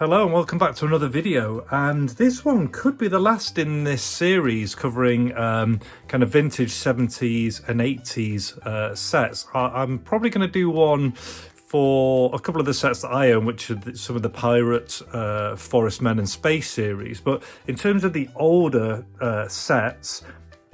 Hello and welcome back to another video, and this one could be the last in this series covering kind of vintage 70s and 80s sets. I'm probably going to do one for a couple of the sets that I own, which are some of the Pirate, Forest Men and Space series. But in terms of the older sets,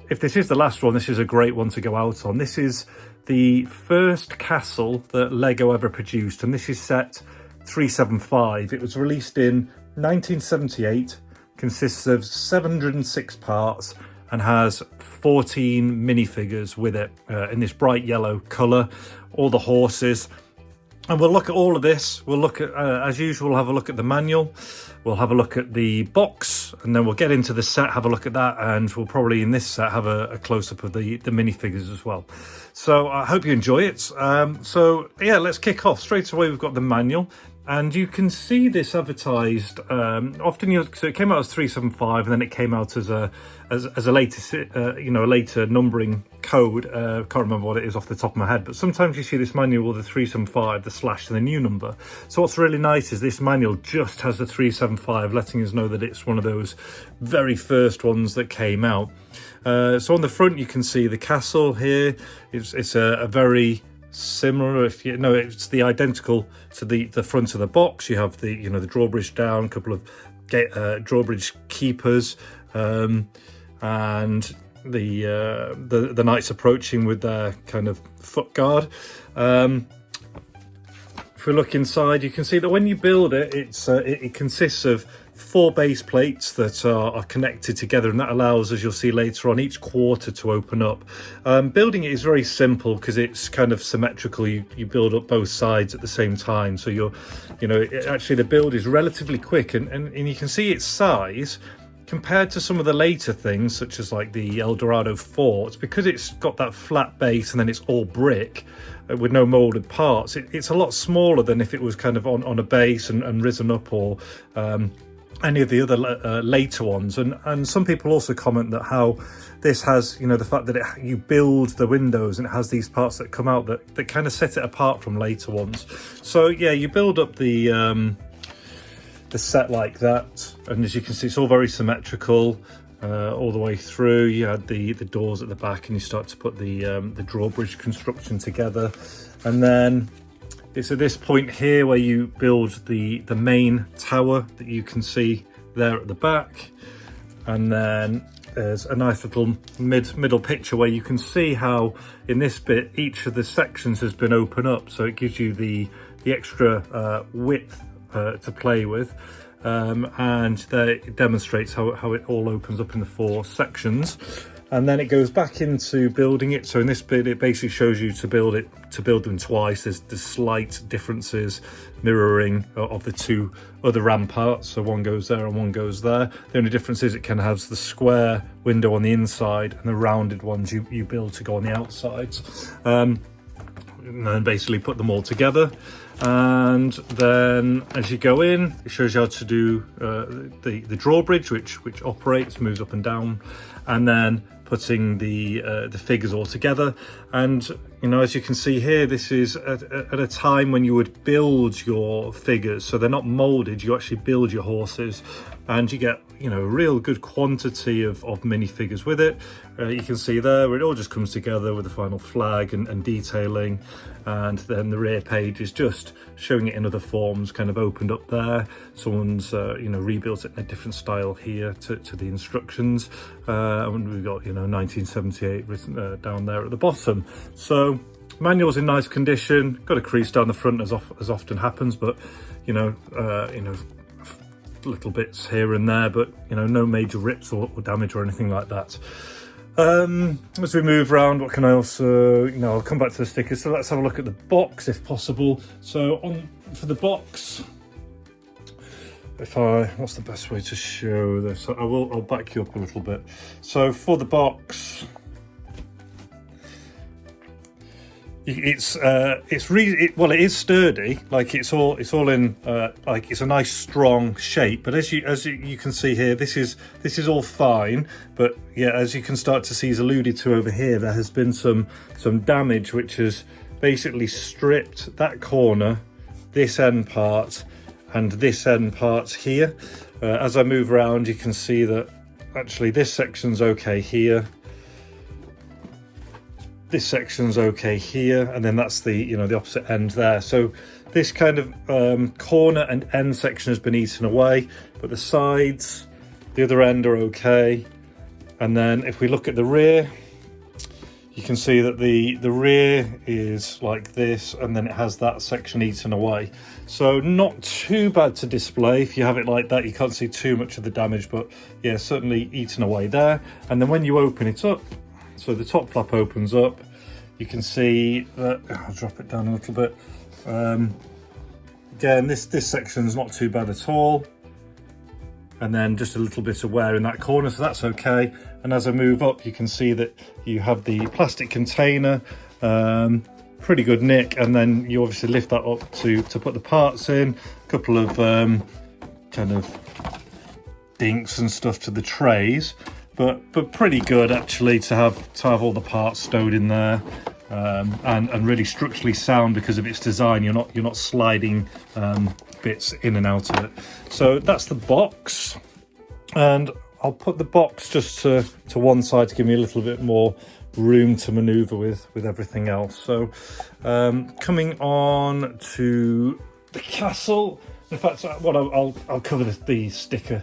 if this is the last one, this is a great one to go out on. This is the first castle that Lego ever produced, and this is set 375. It was released in 1978, consists of 706 parts and has 14 minifigures with it in this bright yellow colour, all the horses. And we'll look at all of this. We'll look at, as usual, we'll have a look at the manual. We'll have a look at the box, and then we'll get into the set, have a look at that, and we'll probably in this set have a close-up of the minifigures as well. So I hope you enjoy it. So yeah, let's kick off. Straight away, we've got the manual. And you can see this advertised often. So it came out as 375, and then it came out as a later, a later numbering code. Can't remember what it is off the top of my head, but sometimes you see this manual with the 375, the slash, and the new number. So what's really nice is this manual just has the 375, letting us know that it's one of those very first ones that came out. So on the front, you can see the castle here. It's a very similar, if you know, it's the identical to the front of the box. You have the the drawbridge down, a couple of drawbridge keepers, and the knights approaching with their kind of foot guard. If we look inside, you can see that when you build it, it consists of 4 base plates that are connected together, and that allows, as you'll see later on, each quarter to open up. Building it is very simple because it's kind of symmetrical. You build up both sides at the same time, so actually the build is relatively quick, and you can see its size compared to some of the later things, such as like the El Dorado fort, because it's got that flat base and then it's all brick with no molded parts. It's a lot smaller than if it was kind of on a base and risen up, or any of the other later ones. And some people also comment that how this has, the fact that you build the windows and it has these parts that come out that kind of set it apart from later ones. So yeah, you build up the set like that, and as you can see, it's all very symmetrical all the way through. You had the doors at the back, and you start to put the drawbridge construction together, and then it's at this point here where you build the main tower that you can see there at the back. And then there's a nice little middle picture where you can see how in this bit each of the sections has been opened up, so it gives you the extra width to play with, and there it demonstrates how it all opens up in the 4 sections. And then it goes back into building it. So in this bit, it basically shows you to build them twice. There's slight differences, mirroring of the 2 other ramparts. So one goes there and one goes there. The only difference is it can have the square window on the inside, and the rounded ones you build to go on the outsides. And then basically put them all together. And then as you go in, it shows you how to do the drawbridge, which operates, moves up and down, and then putting the figures all together. And as you can see here, this is at a time when you would build your figures, so they're not molded. You actually build your horses, and you get a real good quantity of minifigures with it. You can see there where it all just comes together with the final flag and detailing, and then the rear page is just showing it in other forms, kind of opened up there. Someone's rebuilt it in a different style here to the instructions, and we've got 1978 written down there at the bottom. So manual's in nice condition, got a crease down the front as often happens, but little bits here and there, but no major rips or damage or anything like that. As we move around, what can I also, I'll come back to the stickers, so let's have a look at the box if possible. So for the box, what's the best way to show this? I'll back you up a little bit. So for the box, it is sturdy. Like it's all in like it's a nice strong shape. But as you can see here, this is all fine. But yeah, as you can start to see, as alluded to over here, there has been some damage which has basically stripped that corner, this end part, and this end part's here. As I move around, you can see that actually this section's okay here, this section's okay here, and then that's the, you know, the opposite end there. So this kind of corner and end section has been eaten away, but the sides, the other end are okay. And then if we look at the rear, you can see that the rear is like this, and then it has that section eaten away. So not too bad to display. If you have it like that, you can't see too much of the damage, but yeah, certainly eaten away there. And then when you open it up, so the top flap opens up, you can see that, I'll drop it down a little bit. Again, this section's not too bad at all. And then just a little bit of wear in that corner, so that's okay. And as I move up, you can see that you have the plastic container, pretty good nick, and then you obviously lift that up to put the parts in. A couple of kind of dinks and stuff to the trays, but pretty good actually to have all the parts stowed in there. And really structurally sound because of its design. You're not sliding bits in and out of it. So that's the box, and I'll put the box just to one side to give me a little bit more room to maneuver with everything else. So coming on to the castle, in fact, what I'll cover the sticker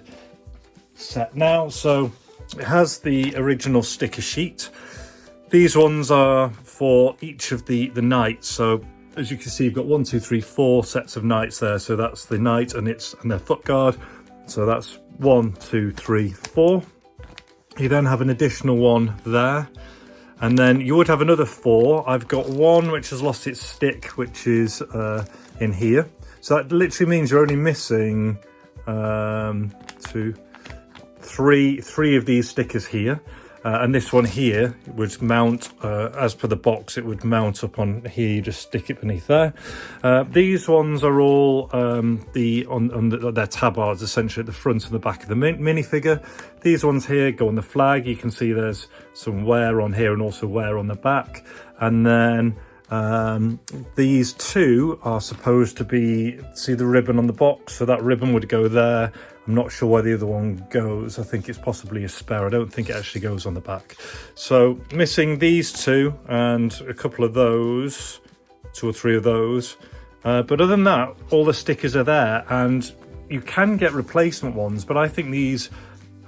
set now. So it has the original sticker sheet. These ones are for each of the knights. So as you can see, you've got 1, 2, 3, 4 sets of knights there. So that's the knight and their foot guard. So that's 1, 2, 3, 4. You then have an additional one there, and then you would have another 4. I've got one which has lost its stick, which is in here. So that literally means you're only missing 2, 3 of these stickers here. And this one here would mount, as per the box, it would mount up on here. You just stick it beneath there. These ones are all their tabards, essentially at the front and the back of the minifigure. These ones here go on the flag. You can see there's some wear on here and also wear on the back. And then these two are supposed to be, see the ribbon on the box? So that ribbon would go there. I'm not sure where the other one goes. I think it's possibly a spare. I don't think it actually goes on the back. So missing these two and a couple of those, 2 or 3 of those. But other than that, all the stickers are there, and you can get replacement ones, but I think these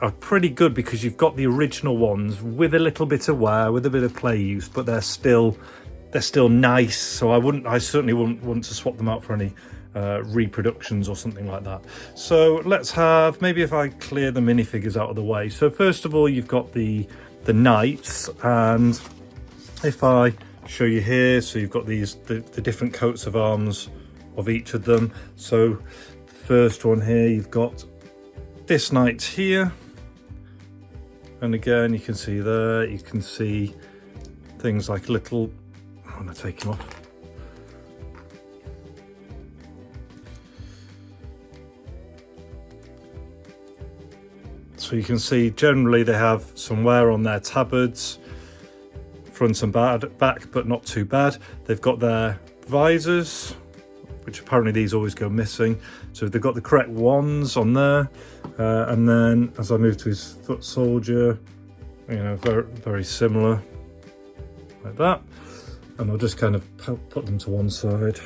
are pretty good because you've got the original ones with a little bit of wear, with a bit of play use, but they're still nice. So I certainly wouldn't want to swap them out for any reproductions or something like that. So let's have, maybe if I clear the minifigures out of the way. So first of all, you've got the knights, and if I show you here, so you've got the different coats of arms of each of them. So first one here, you've got this knight here, and again you can see there, you can see things like little, I'm going to take him off. So you can see generally they have some wear on their tabards, front and back, but not too bad. They've got their visors, which apparently these always go missing. So they've got the correct ones on there. And then as I move to his foot soldier, you know, very, very similar, like that. And I'll just kind of put them to one side.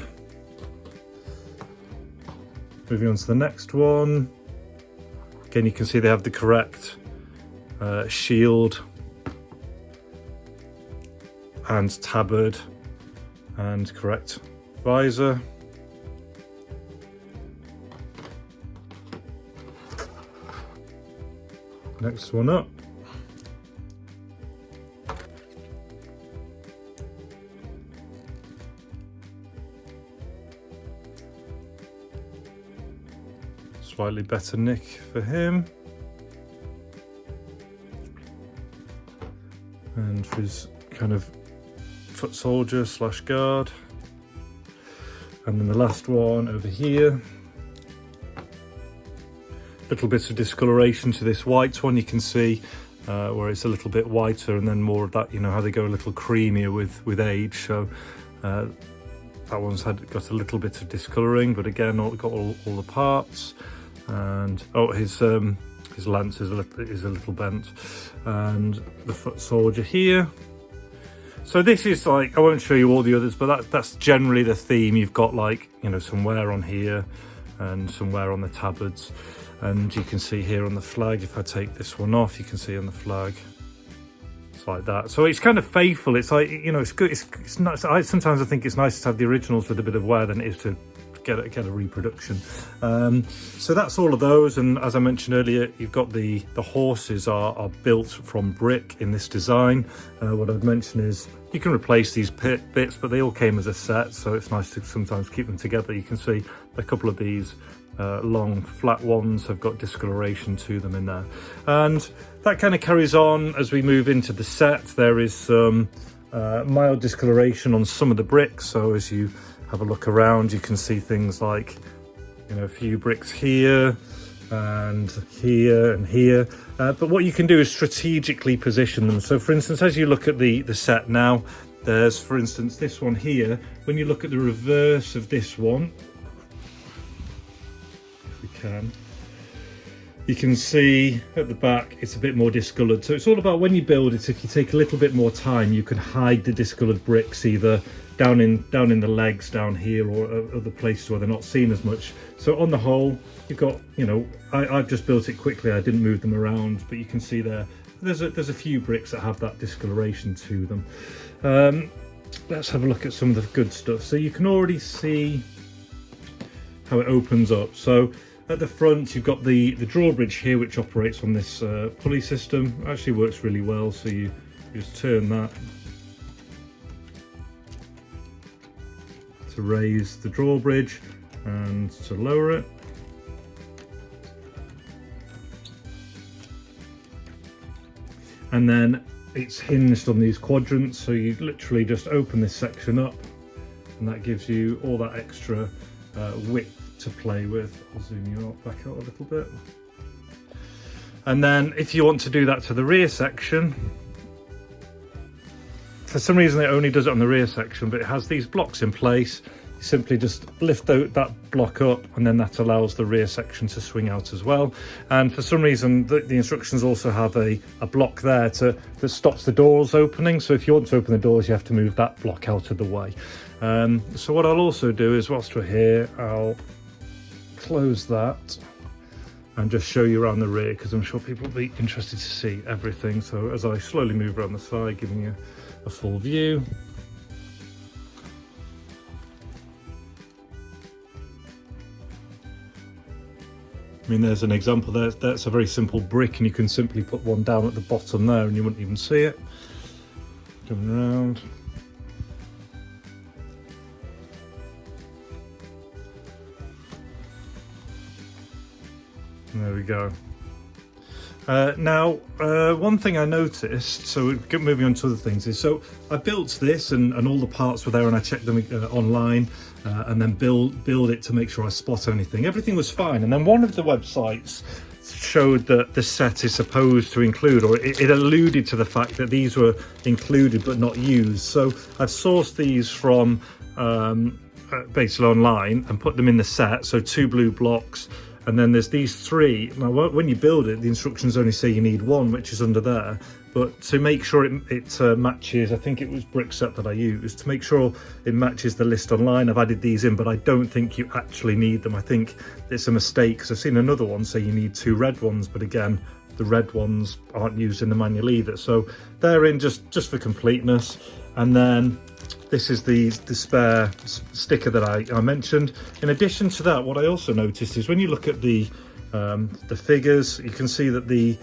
Moving on to the next one. Again, you can see they have the correct shield and tabard and correct visor. Next one up. Slightly better nick for him. And for his kind of foot soldier slash guard. And then the last one over here. Little bits of discoloration to this white one, you can see where it's a little bit whiter, and then more of that, you know, how they go a little creamier with age. So That one's got a little bit of discolouring, but again, got all the parts. And oh, his lance is a little bent, and the foot soldier here. So this is like, I won't show you all the others, but that's generally the theme. You've got like, you know, some wear on here and some wear on the tabards, and you can see here on the flag, if I take this one off, you can see on the flag it's like that. So it's kind of faithful. It's like, you know, it's good. It's nice. Sometimes I think it's nicer to have the originals with a bit of wear than it is to get a reproduction. So that's all of those, and as I mentioned earlier, you've got the horses are built from brick in this design. What I'd mention is you can replace these bits, but they all came as a set, so it's nice to sometimes keep them together. You can see a couple of these long flat ones have got discoloration to them in there, and that kind of carries on as we move into the set. There is some mild discoloration on some of the bricks, so as you have a look around, you can see things like, you know, a few bricks here and here and here. But what you can do is strategically position them. So for instance, as you look at the set now, there's, for instance, this one here. When you look at the reverse of this one, if we can, you can see at the back it's a bit more discoloured. So it's all about, when you build it, if you take a little bit more time, you can hide the discoloured bricks either down in the legs down here, or other places where they're not seen as much. So on the whole, you've got, you know, I've just built it quickly, I didn't move them around, but you can see there's a few bricks that have that discoloration to them. Let's have a look at some of the good stuff. So you can already see how it opens up. So at the front, you've got the drawbridge here, which operates on this pulley system. It actually works really well. So you just turn that to raise the drawbridge and to lower it. And then it's hinged on these quadrants, so you literally just open this section up, and that gives you all that extra width to play with. I'll zoom you back out a little bit. And then if you want to do that to the rear section, for some reason it only does it on the rear section, but it has these blocks in place. You simply just lift that block up, and then that allows the rear section to swing out as well. And for some reason the instructions also have a block there that stops the doors opening. So if you want to open the doors, you have to move that block out of the way. So what I'll also do is, whilst we're here, I'll close that and just show you around the rear, because I'm sure people will be interested to see everything. So as I slowly move around the side, giving you a full view. I mean, there's an example there. That's a very simple brick, and you can simply put one down at the bottom there and you wouldn't even see it. Coming around. There we go. Now, one thing I noticed, so moving on to other things, is, so I built this and all the parts were there, and I checked them online, and then build it to make sure I spot anything. Everything was fine, and then one of the websites showed that the set is supposed to include, or it alluded to the fact that these were included but not used. So I've sourced these from basically online and put them in the set. So 2 blue blocks. And then there's these 3. Now, when you build it, the instructions only say you need 1, which is under there. But to make sure it matches, I think it was brick set that I used, to make sure it matches the list online, I've added these in, but I don't think you actually need them. I think it's a mistake, because I've seen another one say you need 2 red ones, but again, the red ones aren't used in the manual either. So they're in just for completeness. And then this is the spare sticker that I mentioned. In addition to that, what I also noticed is when you look at the figures, you can see that the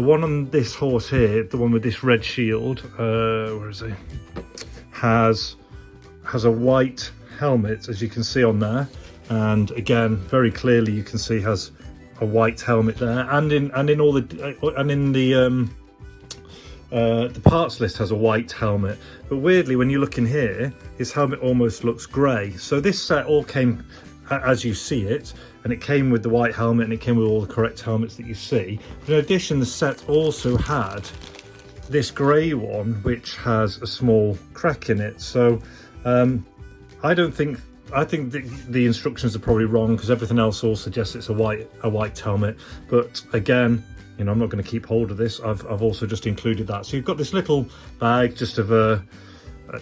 one on this horse here, the one with this red shield, where is he? Has a white helmet, as you can see on there, and again, very clearly you can see has a white helmet there, and in all the and in the parts list has a white helmet. But weirdly, when you look in here, his helmet almost looks grey. So this set all came as you see it, and it came with the white helmet, and it came with all the correct helmets that you see. But in addition, the set also had this grey one, which has a small crack in it. So I think the instructions are probably wrong, because everything else all suggests it's a white helmet. But again, you know, I'm not going to keep hold of this. I've also just included that. So you've got this little bag just of a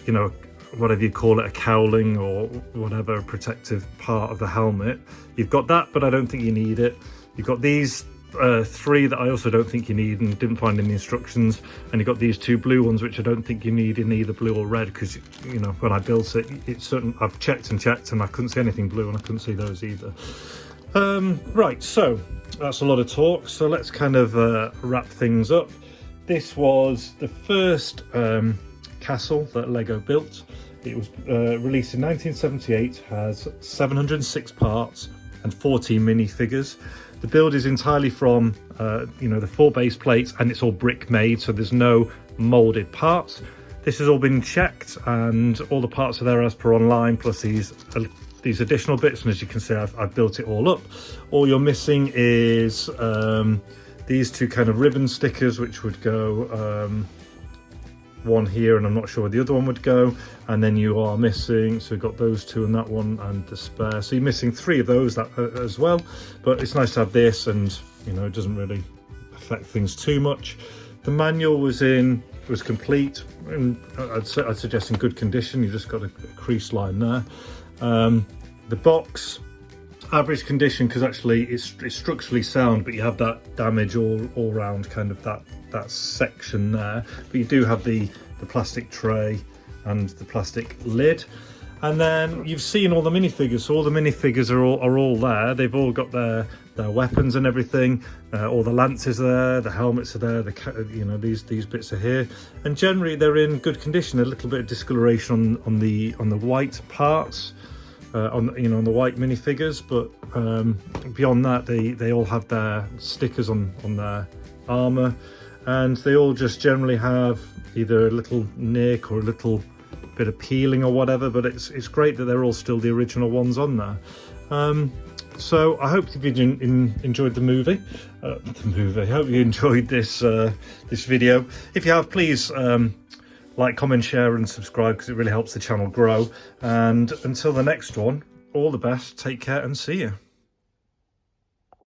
you know, whatever you call it, a cowling or whatever, a protective part of the helmet. You've got that, but I don't think you need it. You've got these 3 that I also don't think you need and didn't find in the instructions, and you've got these 2 blue ones which I don't think you need in either blue or red, because, you know, when I built it, it's certain, I've checked and I couldn't see anything blue, and I couldn't see those either. Right, so that's a lot of talk, so let's kind of wrap things up. This was the first castle that Lego built. It was released in 1978, has 706 parts and 14 minifigures. The build is entirely from you know, the 4 base plates, and it's all brick made, so there's no molded parts. This has all been checked, and all the parts are there as per online, plus these additional bits, and as you can see, I've built it all up. All you're missing is these 2 kind of ribbon stickers, which would go one here, and I'm not sure where the other one would go, and then you are missing, so we've got those 2 and that one and the spare, so you're missing 3 of those as well. But it's nice to have this, and you know, it doesn't really affect things too much. The manual was complete, and I'd suggest in good condition. You've just got a crease line there. The box, average condition, because actually it's structurally sound, but you have that damage all around kind of that section there. But you do have the plastic tray and the plastic lid. And then you've seen all the minifigures, so all the minifigures are all there. They've all got their weapons and everything. All the lances are there, the helmets are there, you know, these bits are here, and generally they're in good condition. A little bit of discoloration on the white parts, on the white minifigures, but beyond that, they all have their stickers on their armor, and they all just generally have either a little nick or a little bit of peeling or whatever. But it's great that they're all still the original ones on there. So I hope you've enjoyed the movie. I hope you enjoyed this video. If you have, please like, comment, share and subscribe, because it really helps the channel grow. And until the next one, all the best, take care and see you.